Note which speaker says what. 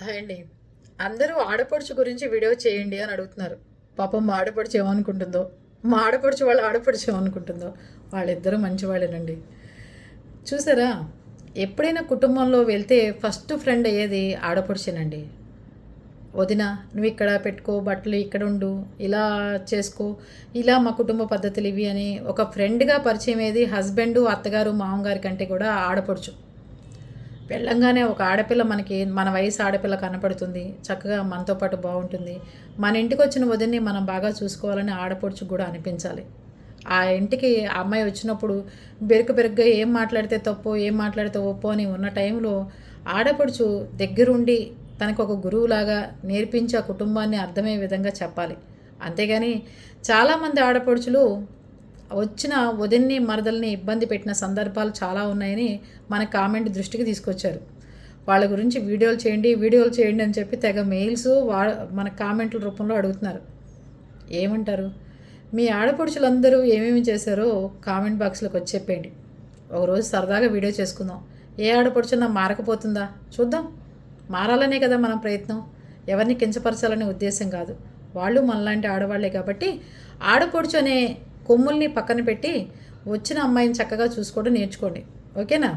Speaker 1: Hi అండి. అందరూ ఆడపడుచు గురించి వీడియో చేయండి అని అడుగుతున్నారు. పాపం మా ఆడపడుచు ఏమనుకుంటుందో, మా ఆడపడుచు వాళ్ళ ఆడపడుచు ఏమనుకుంటుందో. వాళ్ళిద్దరూ మంచివాళ్ళేనండి. చూసారా? ఎప్పుడైనా కుటుంబంలో వెళ్తే ఫస్ట్ ఫ్రెండ్ అయ్యేది ఆడపడుచేనండి. వదిన నువ్వు ఇక్కడ పెట్టుకో, బట్టలు ఇక్కడ ఉండు, ఇలా చేసుకో, ఇలా మా కుటుంబ పద్ధతులు ఇవి అని ఒక ఫ్రెండ్గా పరిచయం అయ్యేది హస్బెండు, అత్తగారు, మామగారి కంటే కూడా ఆడపడుచు. వెళ్ళంగానే ఒక ఆడపిల్ల మనకి మన వయసు ఆడపిల్ల కనపడుతుంది, చక్కగా మనతో పాటు బాగుంటుంది, మన ఇంటికి వచ్చిన వదిన్ని మనం బాగా చూసుకోవాలని ఆడపడుచుకు కూడా అనిపించాలి. ఆ ఇంటికి ఆ అమ్మాయి వచ్చినప్పుడు బెరుకు బెరుగ్గా ఏం మాట్లాడితే తప్పో ఏం మాట్లాడితే ఒప్పో అని ఉన్న టైంలో ఆడపడుచు దగ్గరుండి తనకు ఒక గురువులాగా నేర్పించి ఆ కుటుంబాన్ని అర్థమయ్యే విధంగా చెప్పాలి. అంతేగాని చాలామంది ఆడపడుచులు వచ్చిన వదిన్ని మరదల్ని ఇబ్బంది పెట్టిన సందర్భాలు చాలా ఉన్నాయని మన కామెంట్ దృష్టికి తీసుకొచ్చారు. వాళ్ళ గురించి వీడియోలు చేయండి అని చెప్పి తెగ మెయిల్స్ మన కామెంట్ల రూపంలో అడుగుతున్నారు. ఏమంటారు? మీ ఆడపడుచులందరూ ఏమేమి చేశారో కామెంట్ బాక్స్లోకి వచ్చి చెప్పేయండి. ఒకరోజు సరదాగా వీడియో చేసుకుందాం. ఏ ఆడపడుచున్నా మారకపోతుందా చూద్దాం. మారాలనే కదా మనం ప్రయత్నం, ఎవరిని కించపరచాలనే ఉద్దేశం కాదు. వాళ్ళు మనలాంటి ఆడవాళ్లే కాబట్టి ఆడపడుచు అనే కొమ్ముల్ని పక్కన పెట్టి వచ్చిన అమ్మాయిని చక్కగా చూసుకోవడం నేర్చుకోండి. ఓకేనా?